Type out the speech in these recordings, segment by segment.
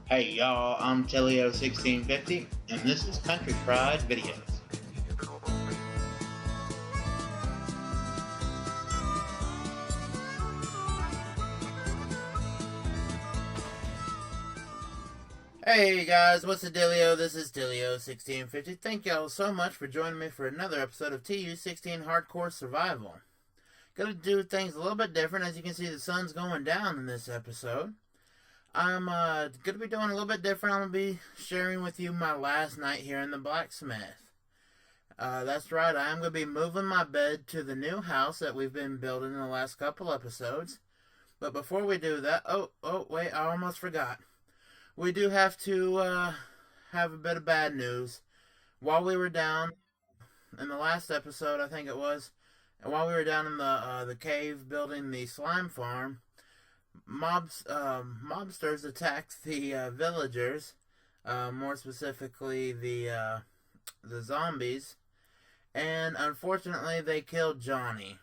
Hey y'all, I'm TU16 and this is Country Pride Videos. Hey guys, what's the dealio? This is TU16. Thank y'all so much for joining me for another episode of TU16 Hardcore Survival. Gonna do things a little bit different. As you can see, the sun's going down in this episode. I'm gonna be doing a little bit different. I'm gonna be sharing with you my last night here in the blacksmith. That's right, I am gonna be moving my bed to the new house that we've been building in the last couple episodes. But before we do that, wait, I almost forgot. We do have to have a bit of bad news. While we were down in the last episode, I think it was, and while we were down in the cave building the slime farm, mobsters attacked the villagers, more specifically the zombies, and unfortunately they killed Johnny.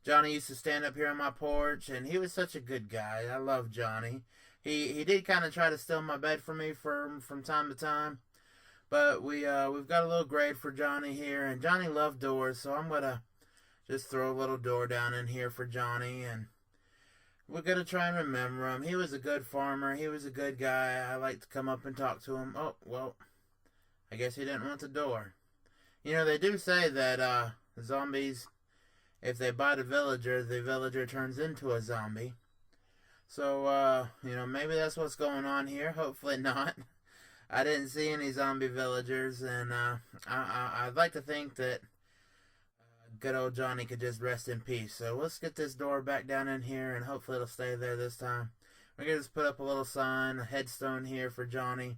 Johnny used to stand up here on my porch, and he was such a good guy. I love Johnny. He did kind of try to steal my bed from me from time to time, but we've got a little grade for Johnny here, and Johnny loved doors, so I'm gonna just throw a little door down in here for Johnny, and we're gonna try and remember him. He was a good farmer. He was a good guy. I like to come up and talk to him. Oh well, I guess he didn't want the door. You know, they do say that zombies, if they bite a villager, the villager turns into a zombie. So, maybe that's what's going on here. Hopefully not. I didn't see any zombie villagers, and I'd like to think that good old Johnny could just rest in peace. So let's get this door back down in here, and hopefully it'll stay there this time. We're going to just put up a little sign, a headstone here for Johnny.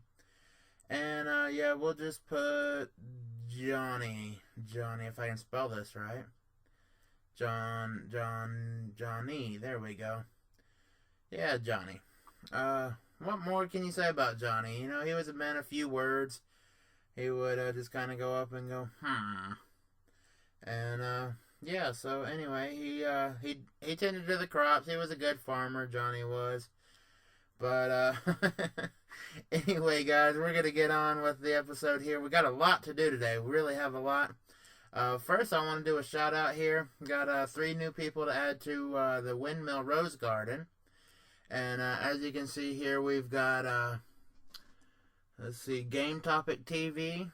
And, yeah, we'll just put Johnny, if I can spell this right. Johnny, there we go. Yeah, Johnny. What more can you say about Johnny? You know, he was a man of few words. He would just kind of go up and go, And, yeah, so anyway, he tended to the crops. He was a good farmer, Johnny was. But, anyway, guys, we're going to get on with the episode here. We got a lot to do today. We really have a lot. First, I want to do a shout out here. We got 3 new people to add to the Windmill Rose Garden. And as you can see here, we've got, let's see, Game Topic TV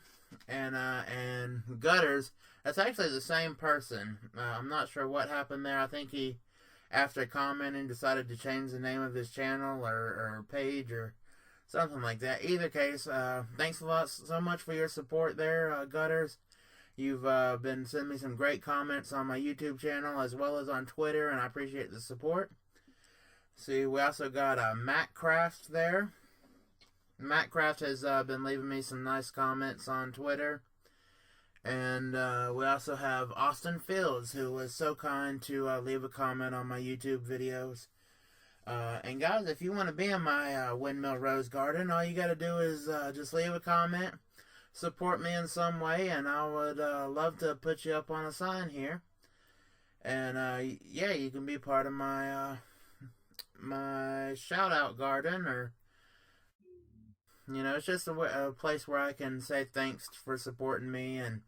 and Gutters. That's actually the same person. I'm not sure what happened there. I think he, after commenting, decided to change the name of his channel or page or something like that. Either case, thanks a lot so much for your support there, Gutters. You've been sending me some great comments on my YouTube channel as well as on Twitter, and I appreciate the support. See, we also got Mattcraft there. Mattcraft has been leaving me some nice comments on Twitter. And we also have Austin Fields, who was so kind to leave a comment on my YouTube videos. And guys, if you want to be in my Windmill Rose Garden, all you got to do is just leave a comment, support me in some way, and I would love to put you up on a sign here. And yeah, you can be part of my my shout out garden, or it's just a place where I can say thanks for supporting me and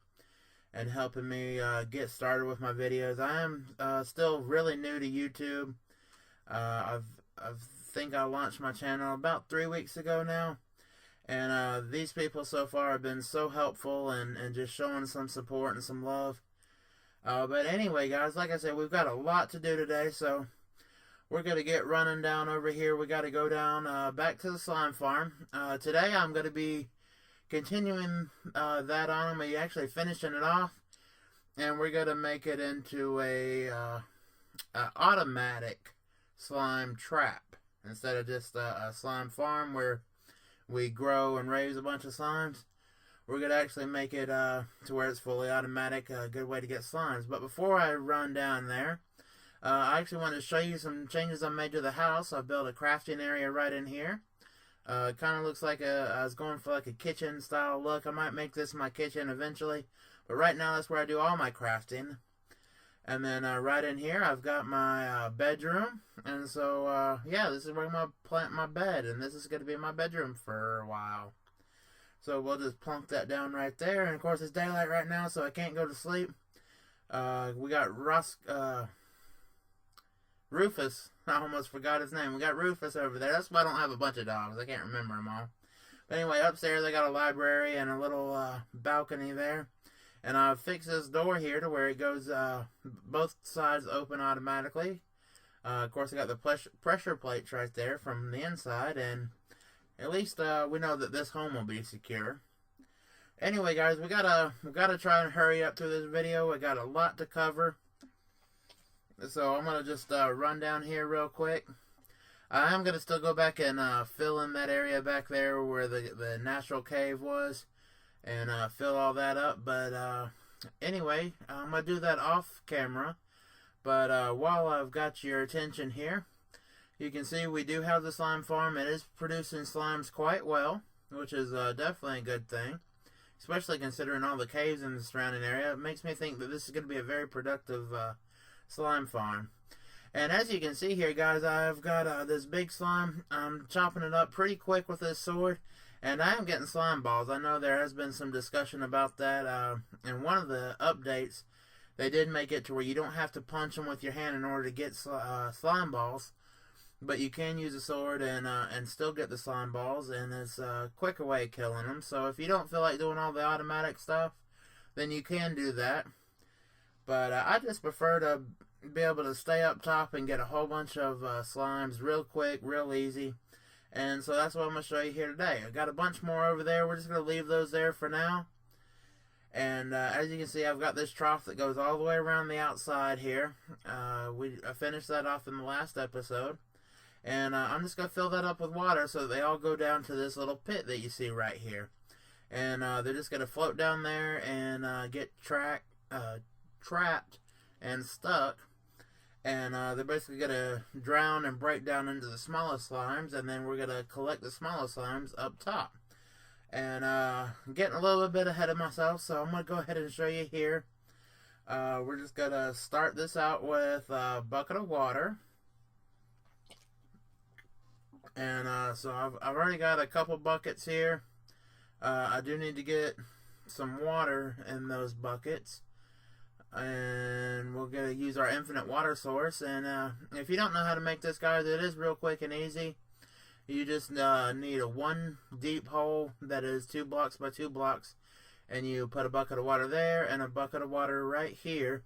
helping me get started with my videos. I am still really new to YouTube. I think I launched my channel about 3 weeks ago now, and these people so far have been so helpful and just showing some support and some love. But anyway, guys, like I said, we've got a lot to do today, so we're going to get running down over here. We got to go down back to the slime farm. Today I'm going to be continuing that on. I'm actually finishing it off, and we're going to make it into a automatic slime trap instead of just a slime farm where we grow and raise a bunch of slimes. We're going to actually make it to where it's fully automatic, a good way to get slimes. But before I run down there, I actually want to show you some changes I made to the house. I built a crafting area right in here. It kind of looks like I was going for like a kitchen style look. I might make this my kitchen eventually, but right now that's where I do all my crafting. And then right in here, I've got my bedroom. And so, yeah, this is where I'm going to plant my bed. And this is going to be my bedroom for a while. So we'll just plunk that down right there. And, of course, it's daylight right now, so I can't go to sleep. We got Rufus. I almost forgot his name. We got Rufus over there. That's why I don't have a bunch of dogs. I can't remember them all. But anyway, upstairs I got a library and a little balcony there. And I've fixed this door here to where it goes, both sides open automatically. Of course, I got the pressure plates right there from the inside. And at least we know that this home will be secure. Anyway, guys, we gotta try and hurry up through this video. We got a lot to cover. So I'm going to just run down here real quick. I am going to still go back and fill in that area back there where the natural cave was. And fill all that up. But anyway, I'm going to do that off camera. But while I've got your attention here, you can see we do have the slime farm. It is producing slimes quite well, which is definitely a good thing. Especially considering all the caves in the surrounding area. It makes me think that this is going to be a very productive slime farm. And as you can see here, guys, I've got this big slime. I'm chopping it up pretty quick with this sword, and I am getting slime balls. I know there has been some discussion about that. In one of the updates, they did make it to where you don't have to punch them with your hand in order to get slime balls, but you can use a sword and still get the slime balls, and it's a quicker way of killing them. So if you don't feel like doing all the automatic stuff, then you can do that. But I just prefer to be able to stay up top and get a whole bunch of slimes real quick, real easy. And so that's what I'm going to show you here today. I got a bunch more over there. We're just going to leave those there for now. And as you can see, I've got this trough that goes all the way around the outside here. I finished that off in the last episode. And I'm just going to fill that up with water so that they all go down to this little pit that you see right here. And they're just going to float down there and get trapped and stuck, and they're basically going to drown and break down into the smallest slimes, and then we're going to collect the smallest slimes up top. And I'm getting a little bit ahead of myself, so I'm going to go ahead and show you here. We're just going to start this out with a bucket of water. And so I've already got a couple buckets here. I do need to get some water in those buckets. And we're going to use our infinite water source. And if you don't know how to make this, guys, it is real quick and easy. You just need a one deep hole that is 2 blocks by 2 blocks. And you put a bucket of water there and a bucket of water right here.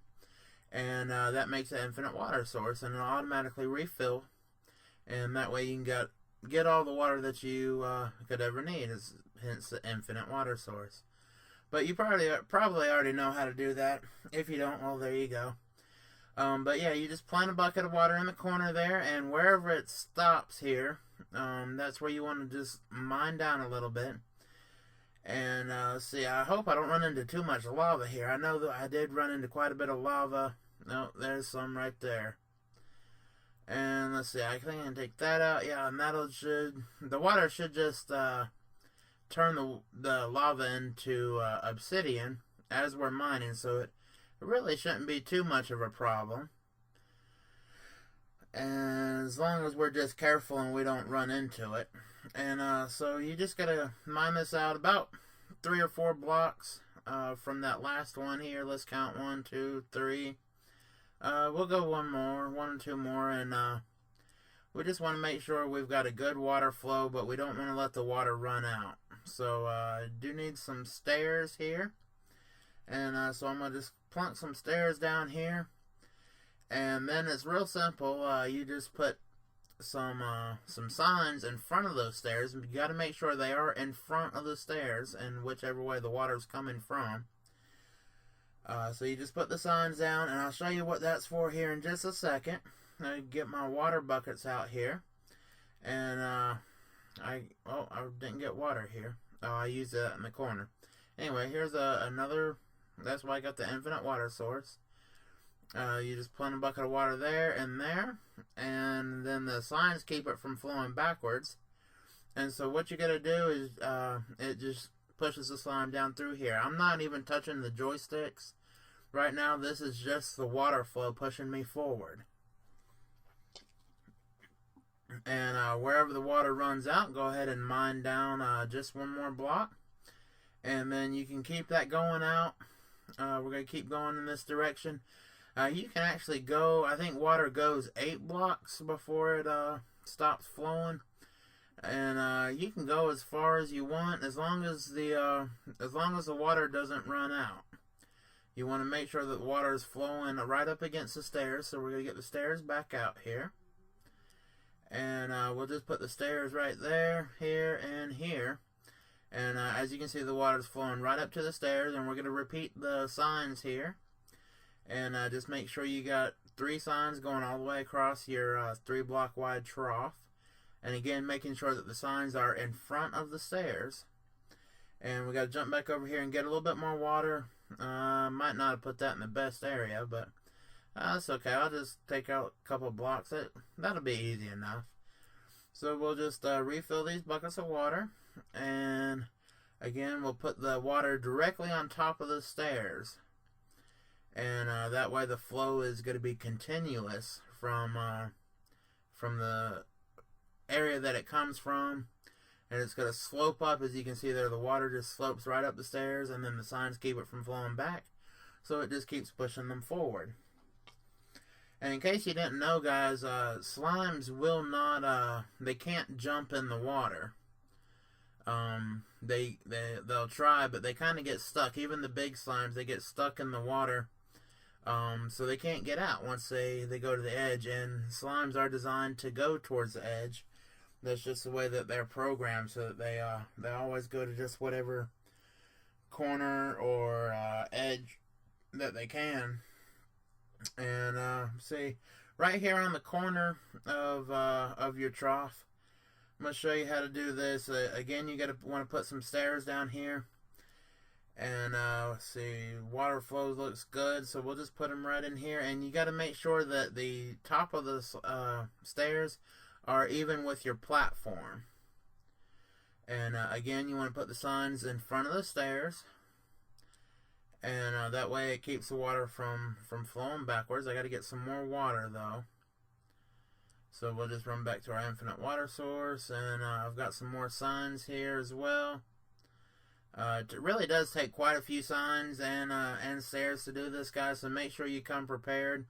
And that makes an infinite water source. And it'll automatically refill. And that way you can get all the water that you could ever need. Hence the infinite water source. But you probably already know how to do that. If you don't, well, there you go. But yeah, you just plant a bucket of water in the corner there, and wherever it stops here, that's where you want to just mine down a little bit. And see, I hope I don't run into too much lava here. I know that I did run into quite a bit of lava. No, there's some right there. And let's see, I can take that out. Yeah, and the water should just turn the lava into obsidian as we're mining, so it really shouldn't be too much of a problem. And as long as we're just careful and we don't run into it. And so you just gotta mine this out about 3 or 4 blocks from that last one here. Let's count 1, 2, 3. We'll go one or two more, and we just want to make sure we've got a good water flow, but we don't want to let the water run out. So I do need some stairs here, and so I'm going to just plunk some stairs down here, and then it's real simple. You just put some signs in front of those stairs, and you got to make sure they are in front of the stairs, and whichever way the water's coming from. So you just put the signs down, and I'll show you what that's for here in just a second. I get my water buckets out here, and I didn't get water here. Oh, I used that in the corner. Anyway, here's another. That's why I got the infinite water source. You just plant a bucket of water there and there, and then the signs keep it from flowing backwards. And so what you gotta do is it just pushes the slime down through here. I'm not even touching the joysticks. right now this is just the water flow pushing me forward. And wherever the water runs out, go ahead and mine down just one more block. And then you can keep that going out. We're going to keep going in this direction. You can actually go, I think water goes 8 blocks before it stops flowing. And you can go as far as you want as long as the water doesn't run out. You want to make sure that the water is flowing right up against the stairs. So we're going to get the stairs back out here. And we'll just put the stairs right there, here, and here. And as you can see, the water's flowing right up to the stairs. And we're going to repeat the signs here. And just make sure you got 3 signs going all the way across your 3-block wide trough. And again, making sure that the signs are in front of the stairs. And we got to jump back over here and get a little bit more water. Might not have put that in the best area, but that's okay. I'll just take out a couple blocks. That'll be easy enough. So we'll just refill these buckets of water. And again, we'll put the water directly on top of the stairs. And that way the flow is going to be continuous from the area that it comes from. And it's going to slope up. As you can see there, the water just slopes right up the stairs, and then the signs keep it from flowing back. So it just keeps pushing them forward. And in case you didn't know, guys, slimes will not, they can't jump in the water. They'll try, but they kind of get stuck. Even the big slimes, they get stuck in the water. So they can't get out once they go to the edge. And slimes are designed to go towards the edge. That's just the way that they're programmed, so that they always go to just whatever corner or edge that they can. And see, right here on the corner of your trough, I'm going to show you how to do this. Again, you want to put some stairs down here. And let's see, water flow looks good, so we'll just put them right in here. And you got to make sure that the top of the stairs are even with your platform. And again, you want to put the signs in front of the stairs. And that way it keeps the water from flowing backwards. I got to get some more water though. So we'll just run back to our infinite water source. And I've got some more signs here as well. It really does take quite a few signs and stairs to do this, guys. So make sure you come prepared.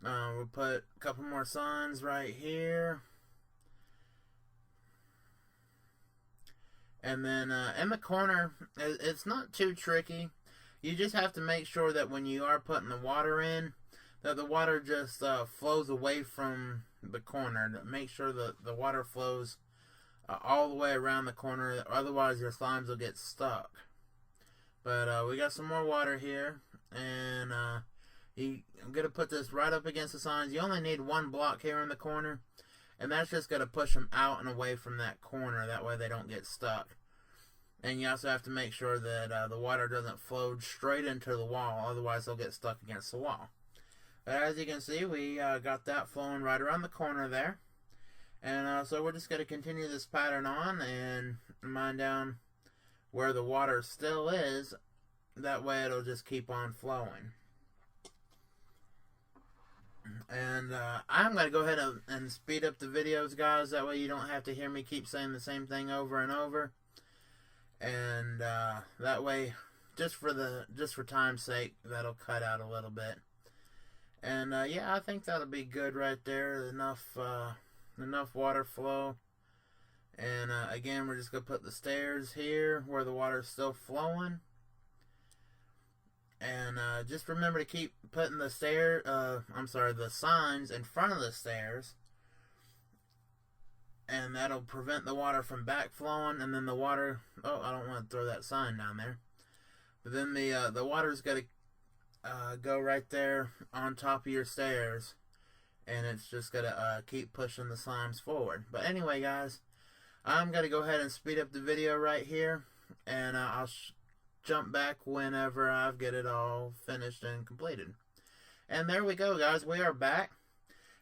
We'll put a couple more signs right here. And then in the corner, it's not too tricky. You just have to make sure that when you are putting the water in, that the water just flows away from the corner. Make sure that the water flows all the way around the corner. Otherwise, your slimes will get stuck. But we got some more water here. And I'm going to put this right up against the signs. You only need 1 block here in the corner. And that's just going to push them out and away from that corner. That way they don't get stuck. And you also have to make sure that the water doesn't flow straight into the wall. Otherwise they'll get stuck against the wall. But as you can see, we got that flowing right around the corner there. And so we're just going to continue this pattern on and mine down where the water still is. That way it'll just keep on flowing. And I'm going to go ahead and speed up the videos, guys. That way you don't have to hear me keep saying the same thing over and over. And that way, just for time's sake, that'll cut out a little bit. And yeah, I think that'll be good right there. Enough water flow. And again, we're just going to put the stairs here where the water's still flowing. And just remember to keep putting the the signs in front of the stairs. And that'll prevent the water from backflowing. And then the water, I don't want to throw that sign down there. But then the water's got to go right there on top of your stairs. And it's just going to keep pushing the slimes forward. But anyway, guys, I'm going to go ahead and speed up the video right here. And I'll jump back whenever I get it all finished and completed. And there we go, guys. We are back.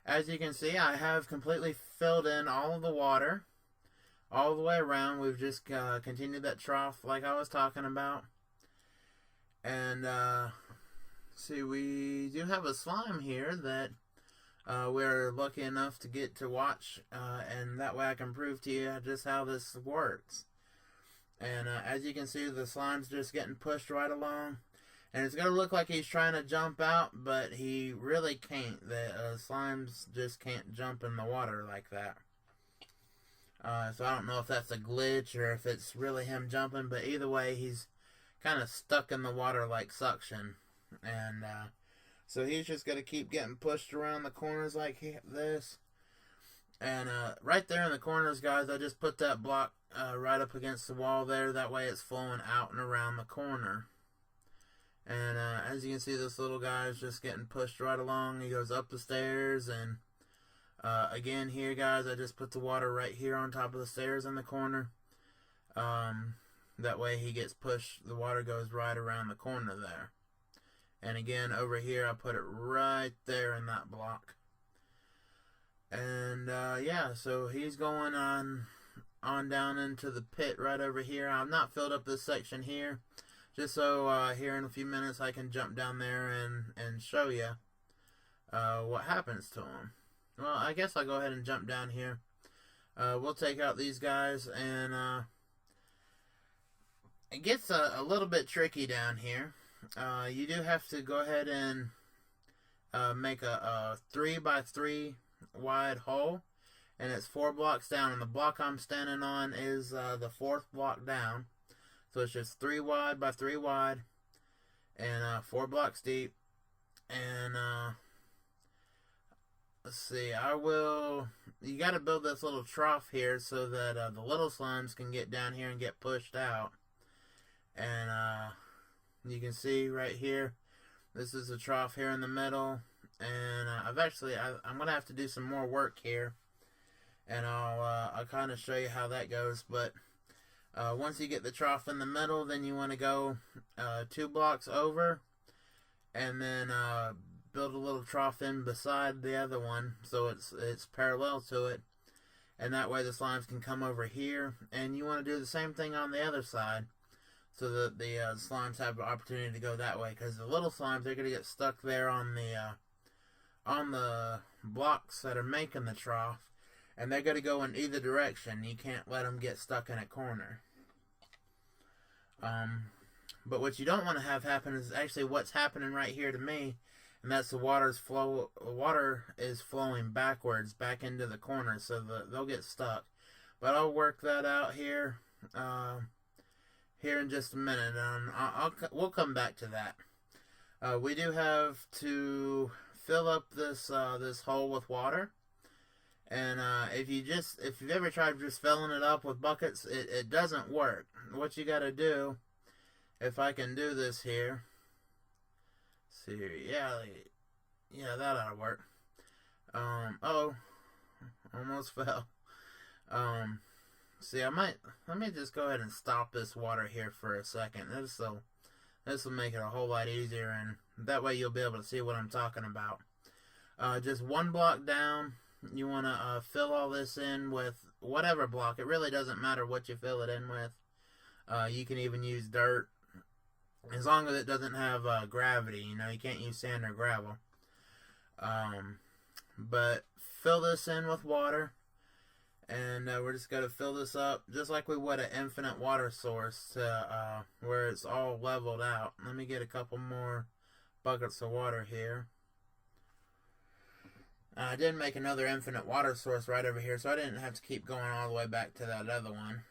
As you can see, I have completely filled in all of the water all the way around. We've just continued that trough like I was talking about. And see, we do have a slime here that we're lucky enough to get to watch, and that way I can prove to you just how this works. And as you can see, the slime's just getting pushed right along. And it's going to look like he's trying to jump out, but he really can't. The slimes just can't jump in the water like that. So I don't know if that's a glitch or if it's really him jumping, but either way, he's kind of stuck in the water like suction. And so he's just going to keep getting pushed around the corners like this. And right there in the corners, guys, I just put that block right up against the wall there. That way it's flowing out and around the corner. And as you can see, this little guy is just getting pushed right along. He goes up the stairs. And again here, guys, I just put the water right here on top of the stairs in the corner. That way he gets pushed. The water goes right around the corner there. And again, over here, I put it right there in that block. And yeah, so he's going on down into the pit right over here. I've not filled up this section here, just so here in a few minutes I can jump down there and show you what happens to him. Well, I guess I'll go ahead and jump down here. We'll take out these guys, and it gets a little bit tricky down here. You do have to go ahead and make a 3x3 wide hole, and it's 4 blocks down, and the block I'm standing on is the 4th block down. So it's just 3 wide by 3 wide and 4 blocks deep. And let's see, you got to build this little trough here so that the little slimes can get down here and get pushed out. And you can see right here, this is the trough here in the middle. And I'm going to have to do some more work here. And I'll kind of show you how that goes. But once you get the trough in the middle, then you want to go 2 blocks over. And then build a little trough in beside the other one, so it's parallel to it. And that way the slimes can come over here. And you want to do the same thing on the other side, so that the slimes have the opportunity to go that way. Because the little slimes, they're going to get stuck there on the blocks that are making the trough, and they're going to go in either direction. You can't let them get stuck in a corner. But what you don't want to have happen is actually what's happening right here to me, and that's the water is flowing backwards back into the corner, so they'll get stuck. But I'll work that out here in just a minute, and we'll come back to that. We do have to fill up this hole with water, and if you've ever tried just filling it up with buckets, it doesn't work. What you got to do, if I can do this here, see here, yeah, that ought to work. Oh, almost fell. See, let me just go ahead and stop this water here for a second. This will make it a whole lot easier, and that way you'll be able to see what I'm talking about. Just 1 block down, you want to fill all this in with whatever block. It really doesn't matter what you fill it in with. You can even use dirt, as long as it doesn't have gravity. You can't use sand or gravel. But fill this in with water, and we're just going to fill this up just like we would an infinite water source to where it's all leveled out. Let me get a couple more buckets of water here. I did make another infinite water source right over here, so I didn't have to keep going all the way back to that other one.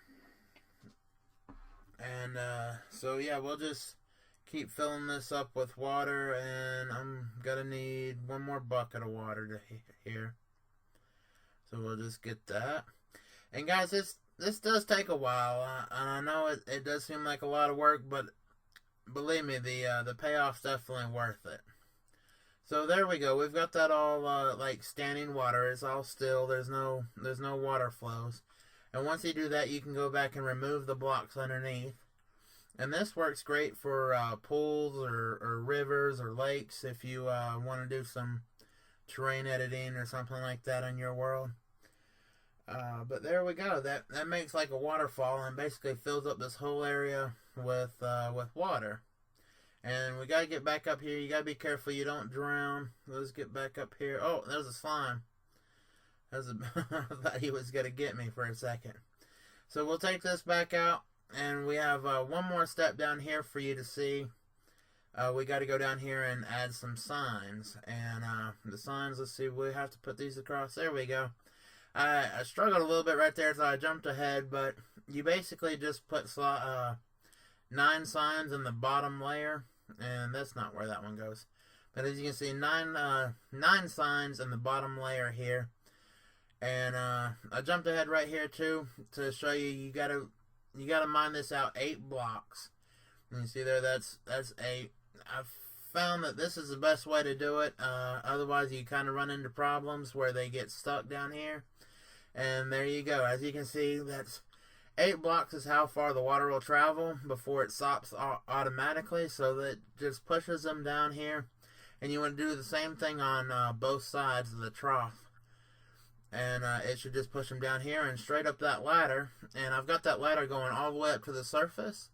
And so yeah, we'll just keep filling this up with water, and I'm gonna need 1 more bucket of water to here. So we'll just get that. And guys, this does take a while, and I know it does seem like a lot of work, but believe me, the payoff's definitely worth it. So there we go. We've got that all like standing water. It's all still. There's no water flows. And once you do that, you can go back and remove the blocks underneath. And this works great for pools or rivers or lakes if you want to do some terrain editing or something like that in your world. But there we go. That makes like a waterfall and basically fills up this whole area with water. And we gotta get back up here. You gotta be careful you don't drown. Let's get back up here. Oh, there's a slime. I thought he was gonna get me for a second. So we'll take this back out, and we have one more step down here for you to see. We got to go down here and add some signs. And the signs, let's see, we have to put these across. There we go. I struggled a little bit right there, so I jumped ahead, but you basically just put 9 signs in the bottom layer, and that's not where that one goes. But as you can see, 9 signs in the bottom layer here. And I jumped ahead right here too to show you you gotta mine this out 8 blocks. And you see there, that's 8. I've found that this is the best way to do it. Otherwise, you kind of run into problems where they get stuck down here. And there you go. As you can see, that's 8 blocks is how far the water will travel before it stops automatically. So that just pushes them down here. And you want to do the same thing on both sides of the trough. And it should just push them down here and straight up that ladder. And I've got that ladder going all the way up to the surface.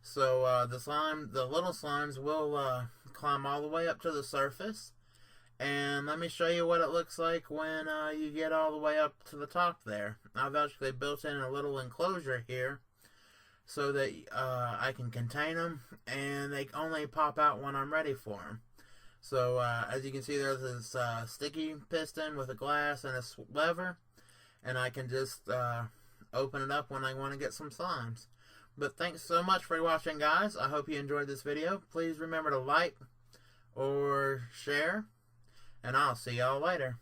So the little slimes will climb all the way up to the surface. And let me show you what it looks like when you get all the way up to the top there. I've actually built in a little enclosure here so that I can contain them. And they only pop out when I'm ready for them. So as you can see, there's this sticky piston with a glass and a lever. And I can just open it up when I want to get some slimes. But thanks so much for watching, guys. I hope you enjoyed this video. Please remember to like or share. And I'll see y'all later.